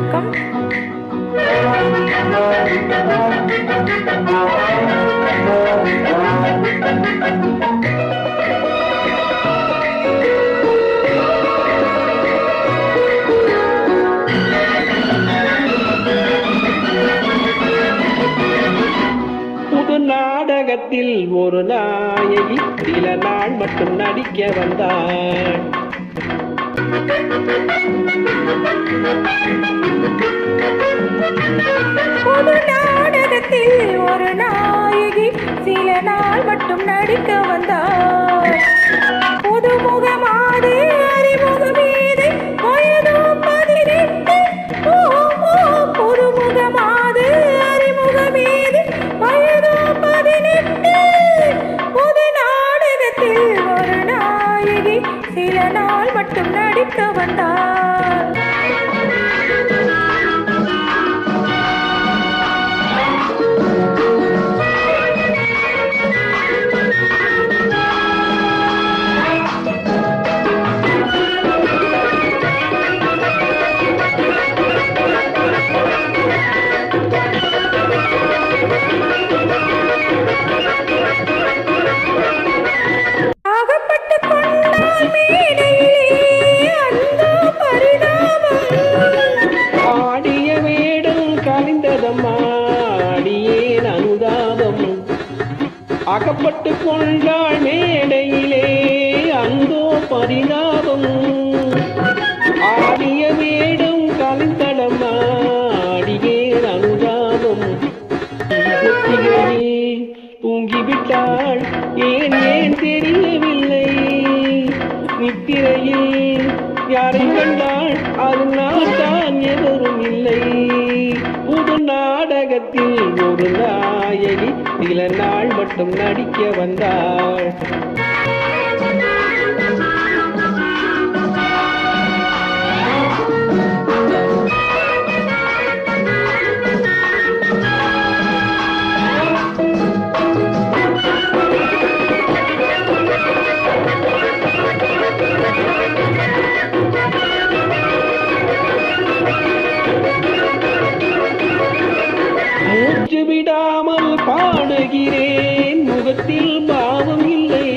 வணக்கம். புது நாடகத்தில் ஒரு நாயகி சில நாள் மட்டும் நடிக்க வந்தாள். புது நாடகத்தில் ஒரு நாயகி சில நாள் மட்டும் நடிக்க வந்தாள். புதுமுகமாது அறிமுகமீது வயதோ 18. புதுமுகமாது அறிமுகமீது வயதோ 18. புது நாடகத்தில் ஒரு நாயகி சில நாள் மட்டும் நடிக்க வந்தாள். அடியேன் அனுதாபம் அகப்பட்டு கொண்டாள் மேடையிலே அந்தோ பரிதாபம். ஆடிய வேடம் கலைந்தடம்மா அடியேன் அனுதாபம். ஒத்திகையே தூங்கிவிட்டாள் ஏன் ஏன் தெரியவில்லை. நித்திரையில் யாரை கண்டாள் அது நான் தான் எவரும் இல்லை. புது நாடகத்தில் ஒரு நாயகி சில நாள் மட்டும் நடிக்க வந்தாள். மூச்சு விடாமல் பாடுகிறேன் முகத்தில் பாவம் இல்லை.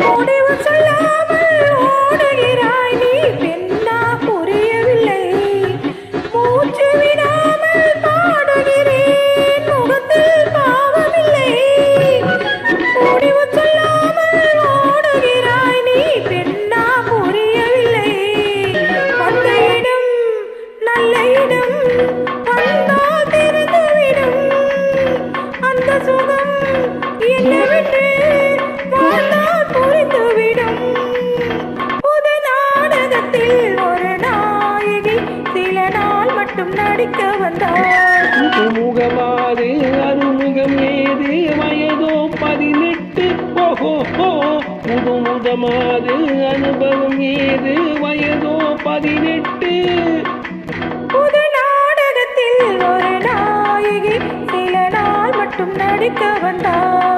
முடிவு சொல்லாமல் ஓடுகிறாய் நீ பெண்ணா புரியவில்லை. மூச்சு விடாமல் பாடுகிறேன் முகத்தில் பாவமில்லை. முடிவு சொல்லாமல் ஓடுகிறாய் நீ பெண்ணா புரியவில்லை. வந்த இடம் நல்ல இடம் வந்தால் தெரிந்துவிடும். அந்த சுகம் என்னவென்று வாழ்ந்தால் புரிந்துவிடும். புது நாடகத்தில் ஒரு நாயகி சில நாள் மட்டும் நடிக்க வந்தாள். முகமாது அருமுகம் ஏது வயதோ 18. புதுமுகமாது அனுபவம் ஏது வயதோ 18. புது நாடகத்தில் ஒரு நாயகி சில நாள் மட்டும் நடிக்க வந்தாள்.